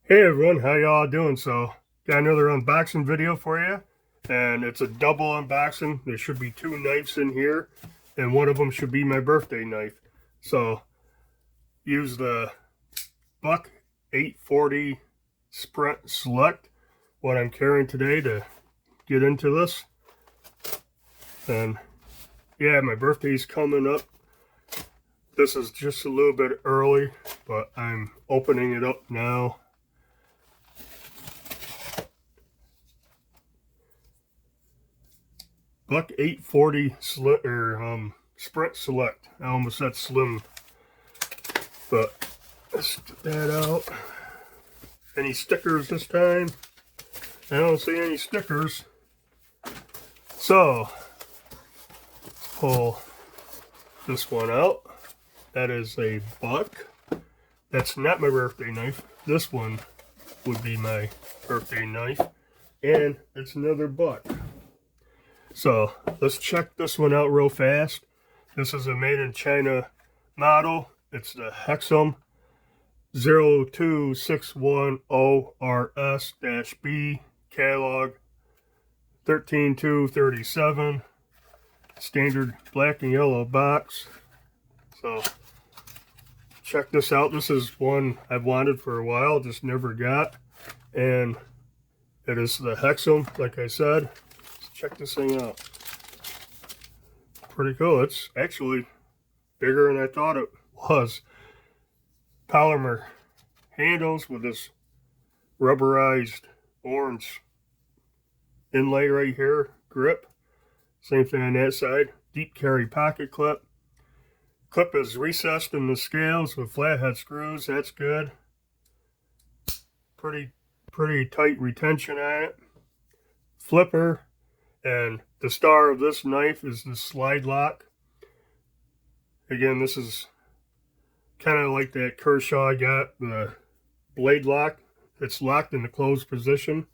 Hey everyone, how y'all doing? So, got another unboxing video for you, and it's a double unboxing. There should be two knives in here, and one of them should be my birthday knife. So, use the Buck 840 Sprint Select, what I'm carrying today, to get into this. And yeah, my birthday's coming up. This is just a little bit early, but I'm opening it up now. Buck 840 Sprint Select. I almost said Slim, but let's get that out. Any stickers this time? I don't see any stickers. So, let's pull this one out. That is a Buck. That's not my birthday knife. This one would be my birthday knife. And it's another Buck. So let's check this one out real fast. This is a made in China model. It's the Hexum 02610RS-B catalog 13237, standard black and yellow box. So check this out. This is one I've wanted for a while, just never got, and it is the Hexum, like I said. Check this thing out. Pretty cool. It's actually bigger than I thought it was. Polymer handles with this rubberized orange inlay right here, grip. Same thing on that side. Deep carry pocket clip. Clip is recessed in the scales with flathead screws. That's good. Pretty tight retention on it. Flipper. And the star of this knife is the slide lock. Again, this is kind of like that Kershaw I got, the blade lock. It's locked in the closed position,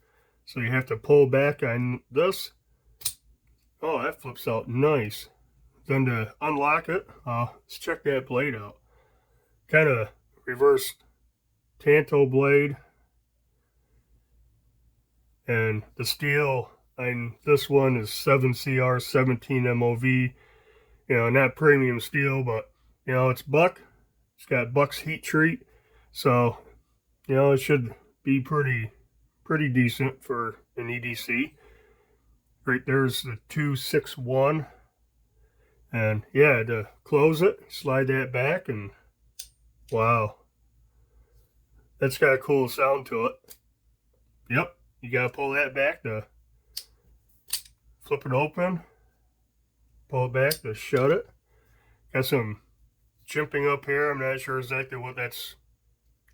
so you have to pull back on this. Oh, that flips out nice. Then to unlock it, let's check that blade out. Kind of reverse tanto blade. And the steel on this one is 7CR 17 MOV. You know, not premium steel, but you know, it's Buck. It's got Buck's heat treat, so you know, it should be pretty decent for an EDC. Right there's the 261, and yeah, to close it, slide that back, and wow, that's got a cool sound to it. Yep, you gotta pull that back to flip it open, pull it back to shut it. Got some jimping up here. I'm not sure exactly what that's,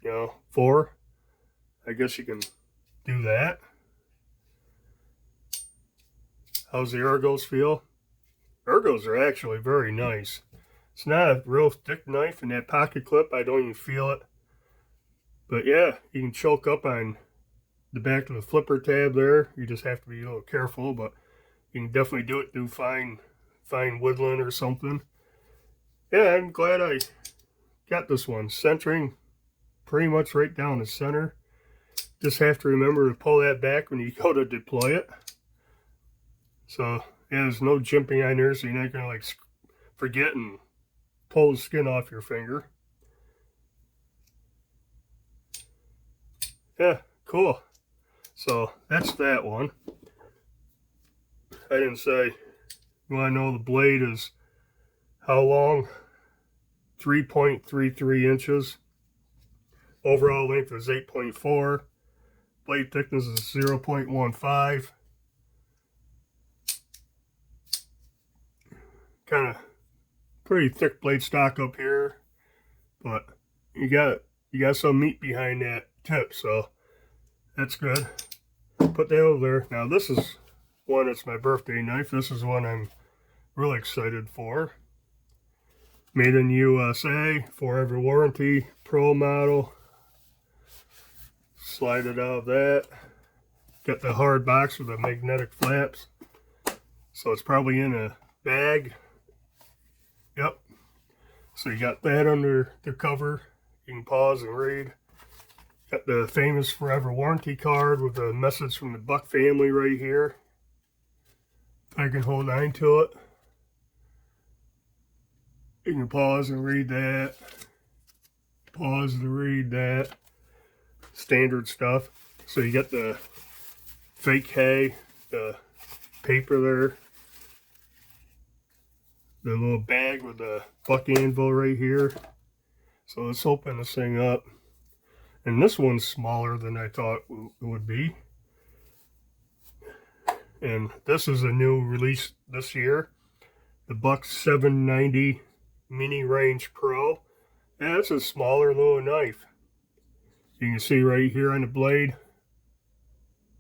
you know, for. I guess you can do that. How's the ergos feel? Ergos are actually very nice. It's not a real thick knife, and that pocket clip, I don't even feel it. But yeah, you can choke up on the back of the flipper tab there. You just have to be a little careful, but you can definitely do it through fine woodland or something. Yeah, I'm glad I got this one. Centering pretty much right down the center. Just have to remember to pull that back when you go to deploy it. So yeah, there's no jimping on there, so you're not gonna like forget and pull the skin off your finger. Yeah, cool. So that's that one. I didn't say, you want to know the blade is how long? 3.33 inches. Overall length is 8.4. Blade thickness is 0.15. Kind of pretty thick blade stock up here, but you got some meat behind that tip, so that's good. Put that over there. Now this is one that's my birthday knife. This is one I'm really excited for. Made in USA, forever warranty, pro model. Slide it out of that. Got the hard box with the magnetic flaps. So it's probably in a bag. Yep. So you got that under the cover. You can pause and read. Got the famous forever warranty card with a message from the Buck family right here. I can hold on to it. You can pause and read that. Pause to read that. Standard stuff. So you get the fake hay, the paper there, the little bag with the Buck anvil right here. So let's open this thing up. And this one's smaller than I thought it would be. And this is a new release this year. The Buck 790 Mini Range Pro. And it's a smaller little knife. You can see right here on the blade,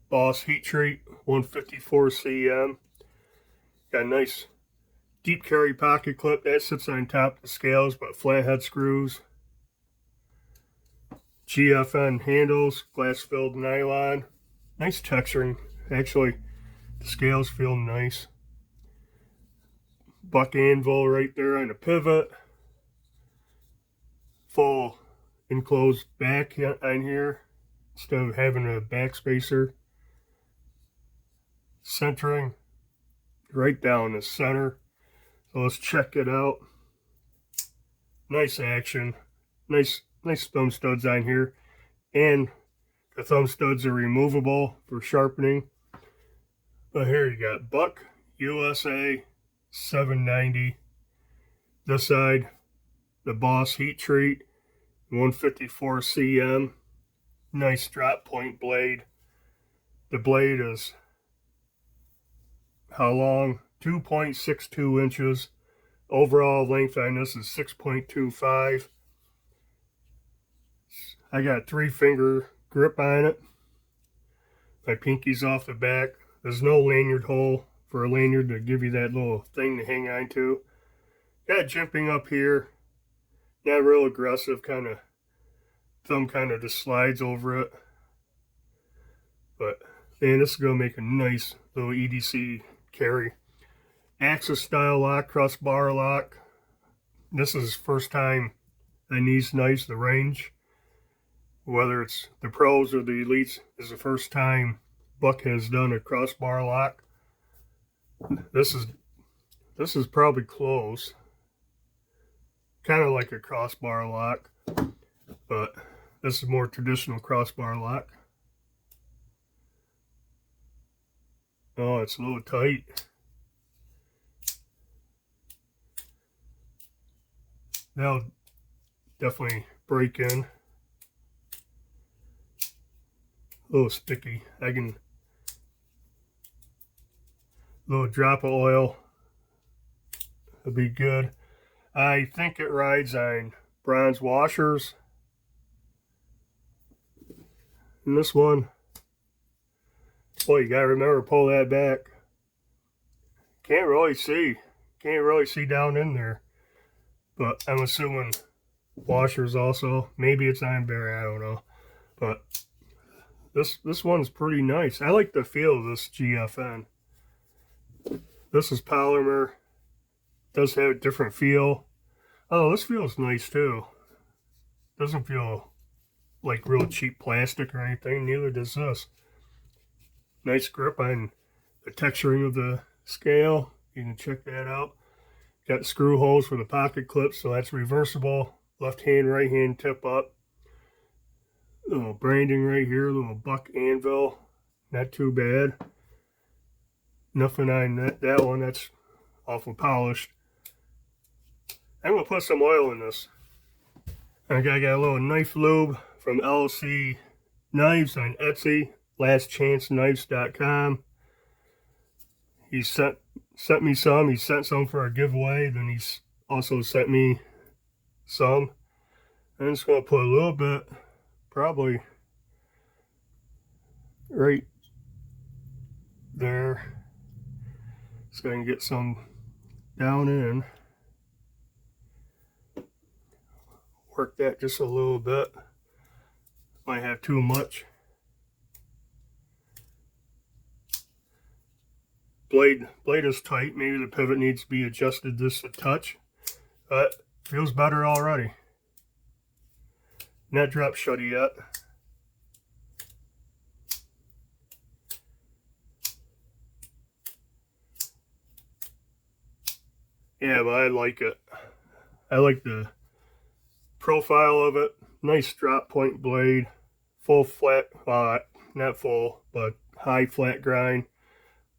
Boss heat treat, 154 cm. Got a nice deep carry pocket clip that sits on top of the scales, but flathead screws. GFN handles, glass filled nylon. Nice texturing. Actually, the scales feel nice. Buck anvil right there on the pivot. Full enclosed back on here instead of having a back spacer. Centering right down the center. So let's check it out. Nice action. Nice thumb studs on here. And the thumb studs are removable for sharpening. But here you got Buck USA 790. This side, the Boss heat treat, 154 cm. Nice drop point blade. The blade is how long? 2.62 inches. Overall length on this is 6.25. I got 3-finger grip on it. My pinky's off the back. There's no lanyard hole for a lanyard to give you that little thing to hang on to. Got jimping up here. Not real aggressive, thumb kind of just slides over it. But man, this is going to make a nice little EDC carry. Axis style lock, crossbar lock. This is first time on these knives, the range. Whether it's the pros or the elites, is the first time Buck has done a crossbar lock. This is probably close. Kind of like a crossbar lock, but this is more traditional crossbar lock. Oh, it's a little tight. That'll definitely break in. A little sticky. Little drop of oil will be good. I think it rides on bronze washers. And this one, boy, you gotta remember to pull that back. Can't really see down in there. But I'm assuming washers also. Maybe it's iron barrier, I don't know. But this one's pretty nice. I like the feel of this GFN. This is polymer. Does have a different feel. Oh, this feels nice too. Doesn't feel like real cheap plastic or anything. Neither does this. Nice grip on the texturing of the scale. You can check that out. Got screw holes for the pocket clips, so that's reversible. Left hand, right hand tip up. Little branding right here, little Buck anvil. Not too bad. Nothing on that one, that's awful polished. I'm going to put some oil in this. I got a little knife lube from LC Knives on Etsy, lastchanceknives.com. He sent me some. He sent some for a giveaway. Then he's also sent me some. I'm just going to put a little bit, probably right there, so I can get some down in. Work that just a little bit. Might have too much. Blade is tight. Maybe the pivot needs to be adjusted just a touch, but feels better already. Not drop shutty yet. Yeah, but I like it. I like the profile of it. Nice drop point blade. Full flat, not full, but high flat grind.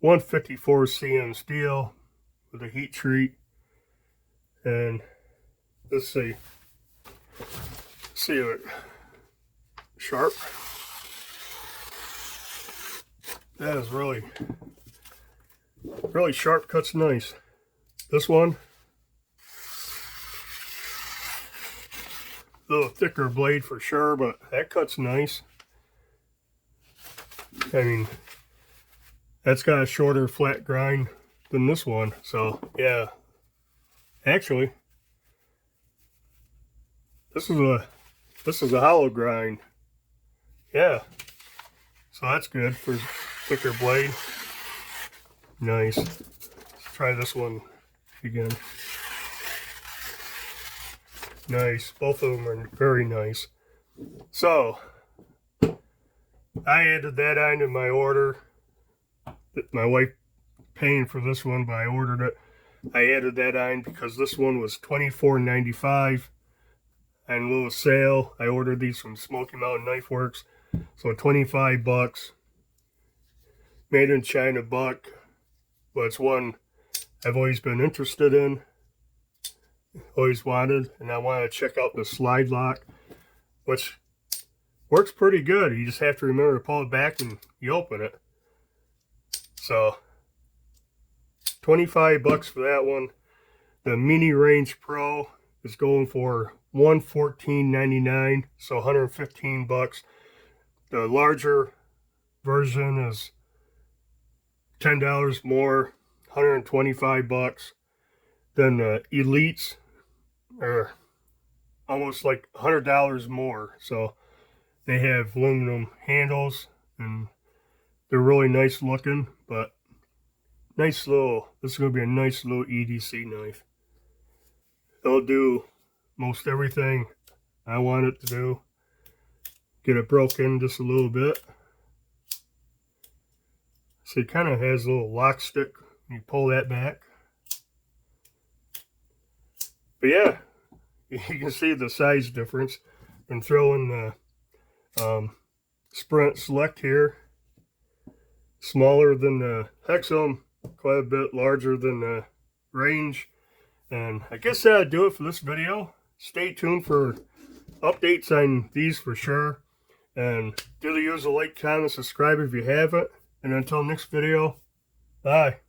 154 cm steel with a heat treat. And let's see it sharp. That is really sharp, cuts nice. This one, a little thicker blade for sure, but that cuts nice. I mean, that's got a shorter flat grind than this one, so yeah. Actually, this is a hollow grind. Yeah, so that's good for thicker blade. Nice. Let's try this one again. Nice. Both of them are very nice. So I added that on to my order. My wife paying for this one, but I ordered it. I added that on because this one was $24.95 on a little sale. I ordered these from Smoky Mountain Knife Works, so 25 bucks. Made in China buck, but it's one I've always been interested in, always wanted, and I want to check out the slide lock, which works pretty good. You just have to remember to pull it back and you open it. So 25 bucks for that one. The Mini Range Pro is going for $114.99, so 115 bucks. The larger version is $10 more, 125 bucks. Then the Elites are almost like $100 more. So they have aluminum handles and they're really nice looking, but this is going to be a nice little EDC knife. It'll do most everything I want it to do. Get it broken just a little bit. So it kind of has a little lock stick when you pull that back. But yeah, you can see the size difference. I'm throwing the Sprint Select here. Smaller than the Hexum, quite a bit larger than the Range. And I guess that'll do it for this video. Stay tuned for updates on these for sure. And do use a like, comment, subscribe if you haven't. And until next video, bye.